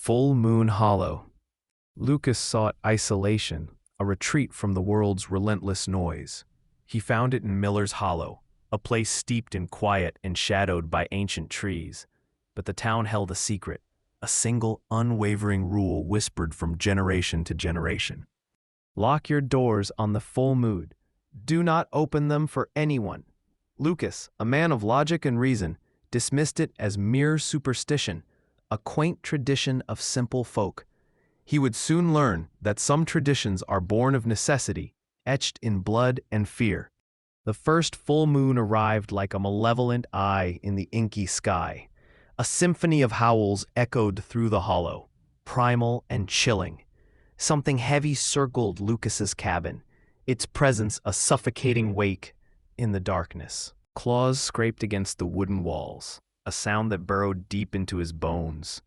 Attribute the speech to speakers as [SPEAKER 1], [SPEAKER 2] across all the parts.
[SPEAKER 1] Full Moon Hollow. Lucas sought isolation, a retreat from the world's relentless noise. He found it in Miller's Hollow, a place steeped in quiet and shadowed by ancient trees. But the town held a secret, a single unwavering rule whispered from generation to generation. Lock your doors on the full moon. Do not open them for anyone. Lucas, a man of logic and reason, dismissed it as mere superstition, a quaint tradition of simple folk. He would soon learn that some traditions are born of necessity, etched in blood and fear. The first full moon arrived like a malevolent eye in the inky sky. A symphony of howls echoed through the hollow, primal and chilling. Something heavy circled Lucas's cabin, its presence a suffocating wake in the darkness. Claws scraped against the wooden walls, a sound that burrowed deep into his bones.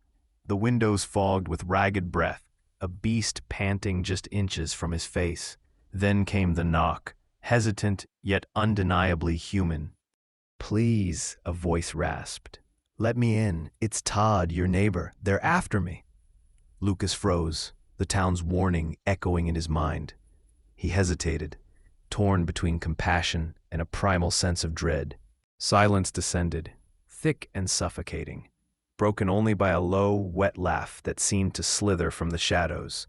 [SPEAKER 1] The windows fogged with ragged breath, a beast panting just inches from his face. Then came the knock, hesitant yet undeniably human. "Please," a voice rasped. "Let me in. It's Todd, your neighbor. They're after me." Lucas froze, the town's warning echoing in his mind. He hesitated, torn between compassion and a primal sense of dread. Silence descended, thick and suffocating, broken only by a low, wet laugh that seemed to slither from the shadows.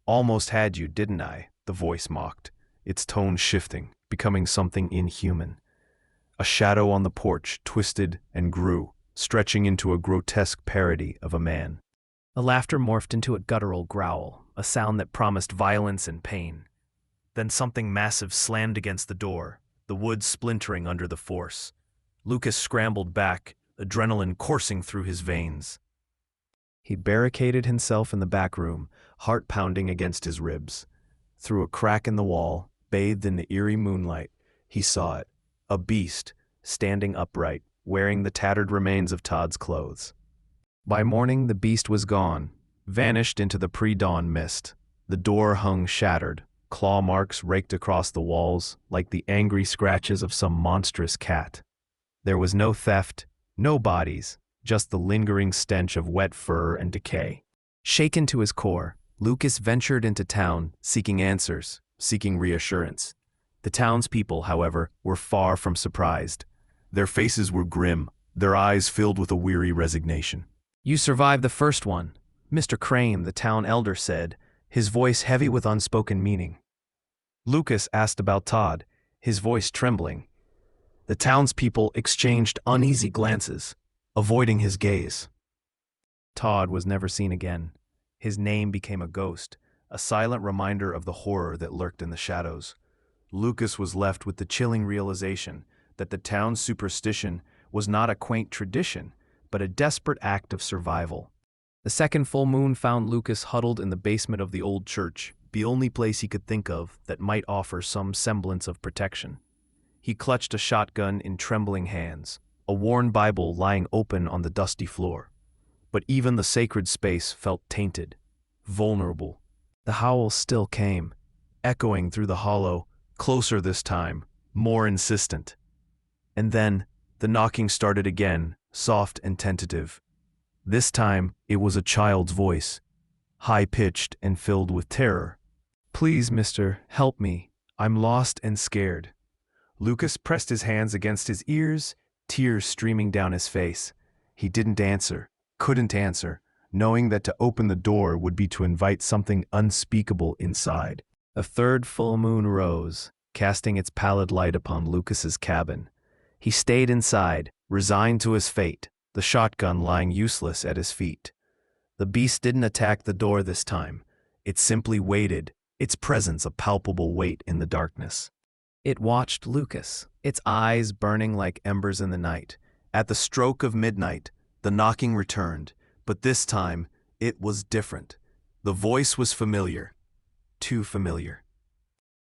[SPEAKER 1] "Almost had you, didn't I?" the voice mocked, its tone shifting, becoming something inhuman. A shadow on the porch twisted and grew, stretching into a grotesque parody of a man. The laughter morphed into a guttural growl, a sound that promised violence and pain. Then something massive slammed against the door, the wood splintering under the force. Lucas scrambled back, adrenaline coursing through his veins. He barricaded himself in the back room, heart pounding against his ribs. Through a crack in the wall, bathed in the eerie moonlight, he saw it, a beast, standing upright, wearing the tattered remains of Todd's clothes. By morning, the beast was gone, vanished into the pre-dawn mist. The door hung shattered, claw marks raked across the walls like the angry scratches of some monstrous cat. There was no theft, no bodies, just the lingering stench of wet fur and decay. Shaken to his core, Lucas ventured into town, seeking answers, seeking reassurance. The townspeople, however, were far from surprised. Their faces were grim, their eyes filled with a weary resignation. "You survived the first one," Mr. Crane, the town elder, said, his voice heavy with unspoken meaning. Lucas asked about Todd, his voice trembling. The townspeople exchanged uneasy glances, avoiding his gaze. Todd was never seen again. His name became a ghost, a silent reminder of the horror that lurked in the shadows. Lucas was left with the chilling realization that the town's superstition was not a quaint tradition, but a desperate act of survival. The second full moon found Lucas huddled in the basement of the old church, the only place he could think of that might offer some semblance of protection. He clutched a shotgun in trembling hands, a worn Bible lying open on the dusty floor. But even the sacred space felt tainted, vulnerable. The howls still came, echoing through the hollow, closer this time, more insistent. And then, the knocking started again, soft and tentative. This time, it was a child's voice, high-pitched and filled with terror. "Please, mister, help me. I'm lost and scared." Lucas pressed his hands against his ears, tears streaming down his face. He didn't answer, couldn't answer, knowing that to open the door would be to invite something unspeakable inside. A third full moon rose, casting its pallid light upon Lucas's cabin. He stayed inside, resigned to his fate, the shotgun lying useless at his feet. The beast didn't attack the door this time. It simply waited, its presence a palpable weight in the darkness. It watched Lucas, its eyes burning like embers in the night. At the stroke of midnight, the knocking returned, but this time, it was different. The voice was familiar, too familiar.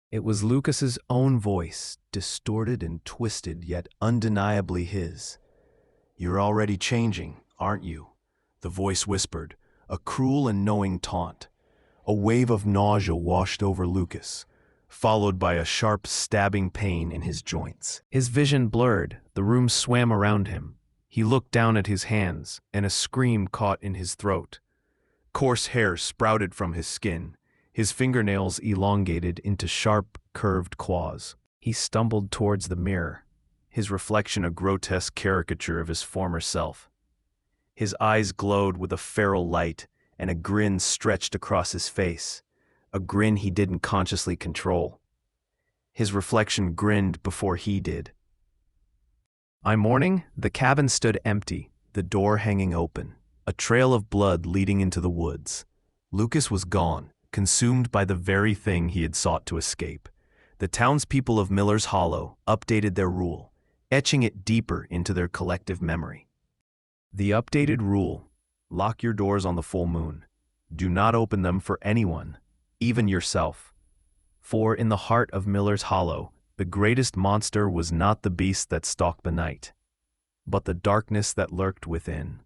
[SPEAKER 1] It was Lucas's own voice, distorted and twisted, yet undeniably his. "You're already changing, aren't you?" the voice whispered, a cruel and knowing taunt. A wave of nausea washed over Lucas, followed by a sharp stabbing pain in his joints. His vision blurred, the room swam around him. He looked down at his hands, and a scream caught in his throat. Coarse hair sprouted from his skin, his fingernails elongated into sharp, curved claws. He stumbled towards the mirror, his reflection a grotesque caricature of his former self. His eyes glowed with a feral light, and a grin stretched across his face, a grin he didn't consciously control. His reflection grinned before he did. By morning, the cabin stood empty, the door hanging open, a trail of blood leading into the woods. Lucas was gone, consumed by the very thing he had sought to escape. The townspeople of Miller's Hollow updated their rule, etching it deeper into their collective memory. The updated rule: lock your doors on the full moon. Do not open them for anyone, even yourself. For in the heart of Miller's Hollow, the greatest monster was not the beast that stalked the night, but the darkness that lurked within.